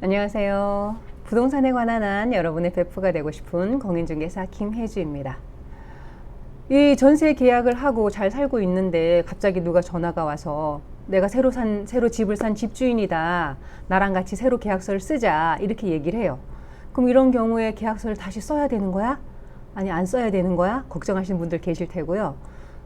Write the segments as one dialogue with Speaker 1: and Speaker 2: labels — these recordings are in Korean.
Speaker 1: 안녕하세요. 부동산에 관한 한 여러분의 베프가 되고 싶은 공인중개사 김혜주입니다. 이 전세 계약을 하고 잘 살고 있는데 갑자기 누가 전화가 와서 내가 새로 집을 산 집주인이다. 나랑 같이 새로 계약서를 쓰자. 이렇게 얘기를 해요. 그럼 이런 경우에 계약서를 다시 써야 되는 거야? 아니, 안 써야 되는 거야? 걱정하시는 분들 계실 테고요.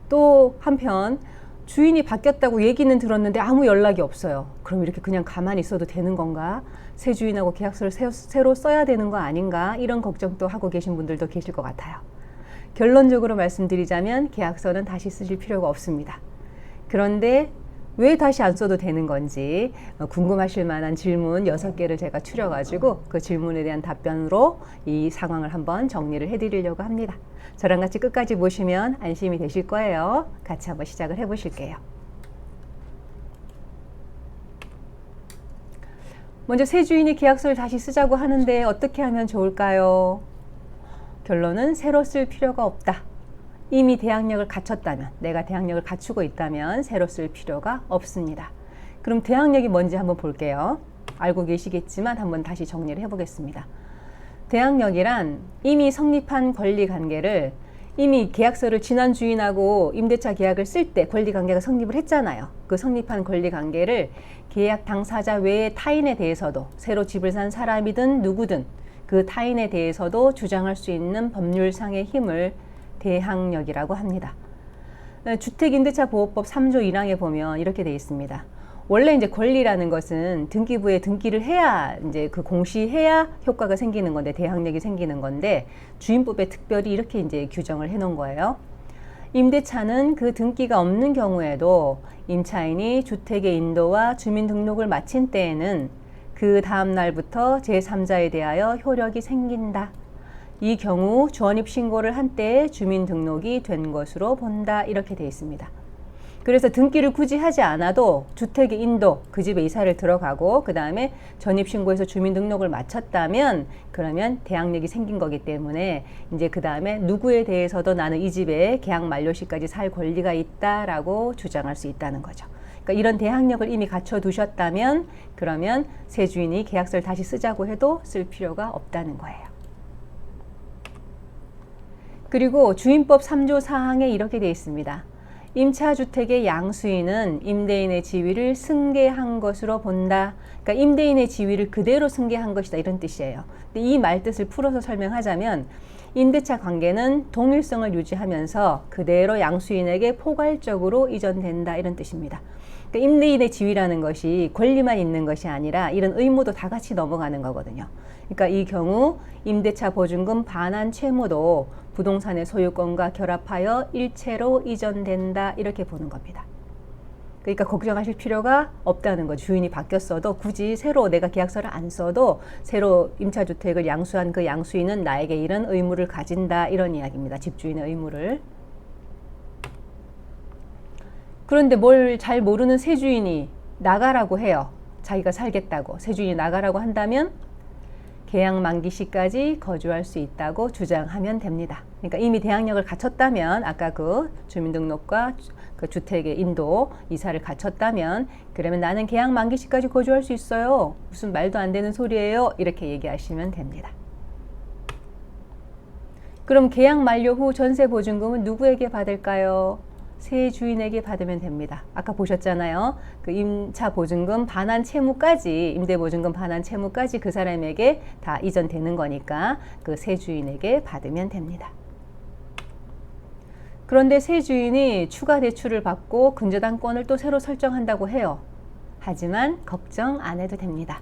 Speaker 1: 또 한편 주인이 바뀌었다고 얘기는 들었는데 아무 연락이 없어요. 그럼 이렇게 그냥 가만히 있어도 되는 건가? 새 주인하고 계약서를 새로 써야 되는 거 아닌가? 이런 걱정도 하고 계신 분들도 계실 것 같아요. 결론적으로 말씀드리자면 계약서는 다시 쓰실 필요가 없습니다. 그런데 왜 다시 안 써도 되는 건지 궁금하실 만한 질문 6개를 제가 추려가지고 그 질문에 대한 답변으로 이 상황을 한번 정리를 해드리려고 합니다. 저랑 같이 끝까지 보시면 안심이 되실 거예요. 같이 한번 시작을 해보실게요. 먼저 새 주인이 계약서를 다시 쓰자고 하는데 어떻게 하면 좋을까요? 결론은 새로 쓸 필요가 없다. 이미 대항력을 갖췄다면, 내가 대항력을 갖추고 있다면 새로 쓸 필요가 없습니다. 그럼 대항력이 뭔지 한번 볼게요. 알고 계시겠지만 한번 다시 정리를 해보겠습니다. 대항력이란 이미 성립한 권리관계를 이미 계약서를 지난 주인하고 임대차 계약을 쓸 때 권리관계가 성립을 했잖아요. 그 성립한 권리관계를 계약 당사자 외의 타인에 대해서도 새로 집을 산 사람이든 누구든 그 타인에 대해서도 주장할 수 있는 법률상의 힘을 대항력이라고 합니다. 주택임대차보호법 3조 1항에 보면 이렇게 되어 있습니다. 원래 이제 권리라는 것은 등기부에 등기를 해야 이제 그 공시해야 효과가 생기는 건데 대항력이 생기는 건데 주임법에 특별히 이렇게 이제 규정을 해 놓은 거예요. 임대차는 그 등기가 없는 경우에도 임차인이 주택의 인도와 주민등록을 마친 때에는 그 다음 날부터 제3자에 대하여 효력이 생긴다. 이 경우 주원입 신고를 한 때에 주민등록이 된 것으로 본다. 이렇게 되어 있습니다. 그래서 등기를 굳이 하지 않아도 주택의 인도, 그 집에 이사를 들어가고 그 다음에 전입신고해서 주민등록을 마쳤다면 그러면 대항력이 생긴 거기 때문에 이제 그 다음에 누구에 대해서도 나는 이 집에 계약 만료 시까지 살 권리가 있다라고 주장할 수 있다는 거죠. 그러니까 이런 대항력을 이미 갖춰두셨다면 그러면 새 주인이 계약서를 다시 쓰자고 해도 쓸 필요가 없다는 거예요. 그리고 주임법 3조 4항에 이렇게 되어 있습니다. 임차주택의 양수인은 임대인의 지위를 승계한 것으로 본다. 그러니까 임대인의 지위를 그대로 승계한 것이다 이런 뜻이에요. 근데 이 말뜻을 풀어서 설명하자면 임대차 관계는 동일성을 유지하면서 그대로 양수인에게 포괄적으로 이전된다 이런 뜻입니다. 그러니까 임대인의 지위라는 것이 권리만 있는 것이 아니라 이런 의무도 다 같이 넘어가는 거거든요. 그러니까 이 경우 임대차 보증금 반환 채무도 부동산의 소유권과 결합하여 일체로 이전된다 이렇게 보는 겁니다. 그러니까 걱정하실 필요가 없다는 거죠. 주인이 바뀌었어도 굳이 새로 내가 계약서를 안 써도 새로 임차주택을 양수한 그 양수인은 나에게 이런 의무를 가진다 이런 이야기입니다. 집주인의 의무를. 그런데 뭘 잘 모르는 새 주인이 나가라고 해요. 자기가 살겠다고. 새 주인이 나가라고 한다면 계약 만기 시까지 거주할 수 있다고 주장하면 됩니다. 그러니까 이미 대항력을 갖췄다면 아까 그 주민등록과 그 주택의 인도 이사를 갖췄다면 그러면 나는 계약 만기 시까지 거주할 수 있어요. 무슨 말도 안 되는 소리예요. 이렇게 얘기하시면 됩니다. 그럼 계약 만료 후 전세 보증금은 누구에게 받을까요? 새 주인에게 받으면 됩니다. 아까 보셨잖아요. 그 임차 보증금 반환 채무까지 임대 보증금 반환 채무까지 그 사람에게 다 이전되는 거니까 그 새 주인에게 받으면 됩니다. 그런데 새 주인이 추가 대출을 받고 근저당권을 또 새로 설정한다고 해요. 하지만 걱정 안 해도 됩니다.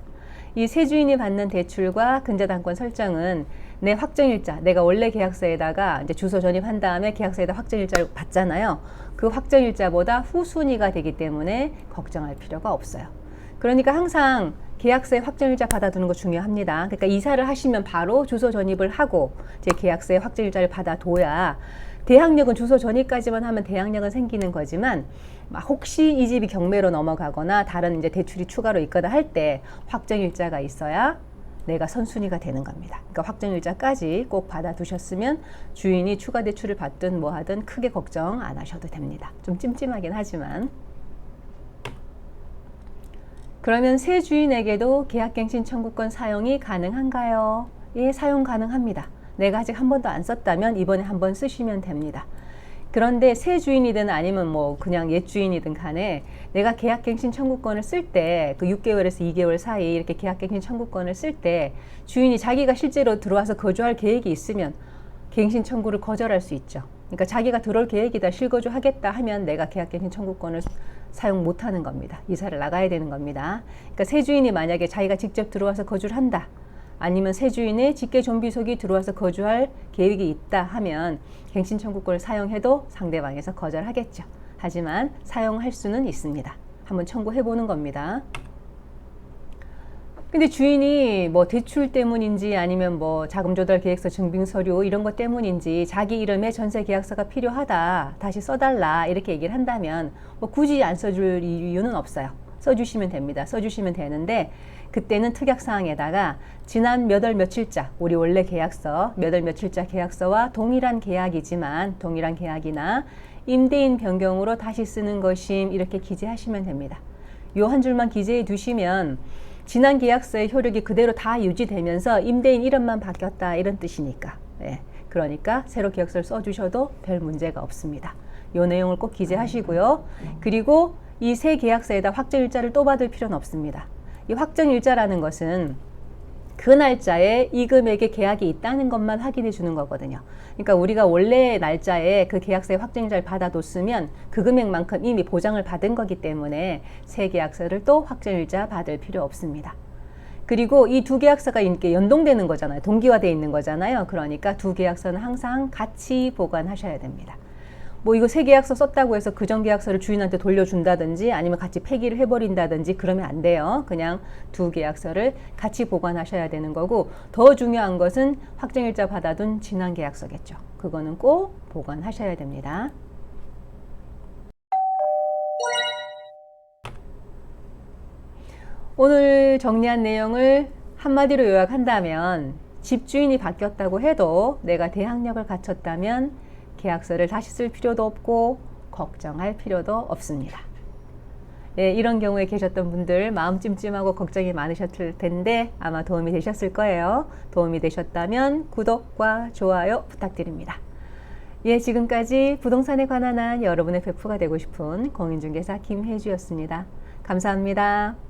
Speaker 1: 이 새 주인이 받는 대출과 근저당권 설정은 내 확정일자, 내가 원래 계약서에다가 이제 주소 전입한 다음에 계약서에다 확정일자를 받잖아요. 그 확정일자보다 후순위가 되기 때문에 걱정할 필요가 없어요. 그러니까 항상 계약서에 확정일자 받아두는 거 중요합니다. 그러니까 이사를 하시면 바로 주소 전입을 하고 제 계약서에 확정일자를 받아둬야 대항력은 주소 전입까지만 하면 대항력은 생기는 거지만 혹시 이 집이 경매로 넘어가거나 다른 이제 대출이 추가로 있거나 할 때 확정일자가 있어야 내가 선순위가 되는 겁니다. 그러니까 확정일자까지 꼭 받아두셨으면 주인이 추가 대출을 받든 뭐 하든 크게 걱정 안 하셔도 됩니다. 좀 찜찜하긴 하지만. 그러면 새 주인에게도 계약갱신 청구권 사용이 가능한가요? 예, 사용 가능합니다. 내가 아직 한 번도 안 썼다면 이번에 한번 쓰시면 됩니다. 그런데 새 주인이든 아니면 뭐 그냥 옛 주인이든 간에 내가 계약갱신 청구권을 쓸 때 그 6개월에서 2개월 사이 이렇게 계약갱신 청구권을 쓸 때 주인이 자기가 실제로 들어와서 거주할 계획이 있으면 갱신 청구를 거절할 수 있죠. 그러니까 자기가 들어올 계획이다, 실거주 하겠다 하면 내가 계약갱신 청구권을 사용 못하는 겁니다. 이사를 나가야 되는 겁니다. 그러니까 새 주인이 만약에 자기가 직접 들어와서 거주를 한다, 아니면 새 주인의 직계 좀비속이 들어와서 거주할 계획이 있다 하면 갱신 청구권을 사용해도 상대방에서 거절하겠죠. 하지만 사용할 수는 있습니다. 한번 청구해 보는 겁니다. 근데 주인이 뭐 대출 때문인지 아니면 뭐 자금 조달 계획서 증빙 서류 이런 것 때문인지 자기 이름의 전세 계약서가 필요하다, 다시 써달라 이렇게 얘기를 한다면 뭐 굳이 안 써줄 이유는 없어요. 써주시면 됩니다. 써주시면 되는데 그때는 특약사항에다가 지난 몇 월 며칠자, 우리 원래 계약서 몇 월 며칠자 계약서와 동일한 계약이지만 동일한 계약이나 임대인 변경으로 다시 쓰는 것임 이렇게 기재하시면 됩니다. 요 한 줄만 기재해 두시면 지난 계약서의 효력이 그대로 다 유지되면서 임대인 이름만 바뀌었다 이런 뜻이니까. 예, 그러니까 새로 계약서를 써주셔도 별 문제가 없습니다. 요 내용을 꼭 기재하시고요. 그리고 이 새 계약서에다 확정일자를 또 받을 필요는 없습니다. 이 확정일자라는 것은 그 날짜에 이 금액의 계약이 있다는 것만 확인해 주는 거거든요. 그러니까 우리가 원래 날짜에 그 계약서의 확정일자를 받아뒀으면 그 금액만큼 이미 보장을 받은 거기 때문에 새 계약서를 또 확정일자 받을 필요 없습니다. 그리고 이 두 계약서가 이렇게 연동되는 거잖아요. 동기화되어 있는 거잖아요. 그러니까 두 계약서는 항상 같이 보관하셔야 됩니다. 뭐 이거 새 계약서 썼다고 해서 그전 계약서를 주인한테 돌려준다든지 아니면 같이 폐기를 해버린다든지 그러면 안 돼요. 그냥 두 계약서를 같이 보관하셔야 되는 거고, 더 중요한 것은 확정일자 받아둔 지난 계약서겠죠. 그거는 꼭 보관하셔야 됩니다. 오늘 정리한 내용을 한마디로 요약한다면 집주인이 바뀌었다고 해도 내가 대항력을 갖췄다면 계약서를 다시 쓸 필요도 없고 걱정할 필요도 없습니다. 예, 이런 경우에 계셨던 분들 마음 찜찜하고 걱정이 많으셨을 텐데 아마 도움이 되셨을 거예요. 도움이 되셨다면 구독과 좋아요 부탁드립니다. 예, 지금까지 부동산에 관한 한 여러분의 베프가 되고 싶은 공인중개사 김혜주였습니다. 감사합니다.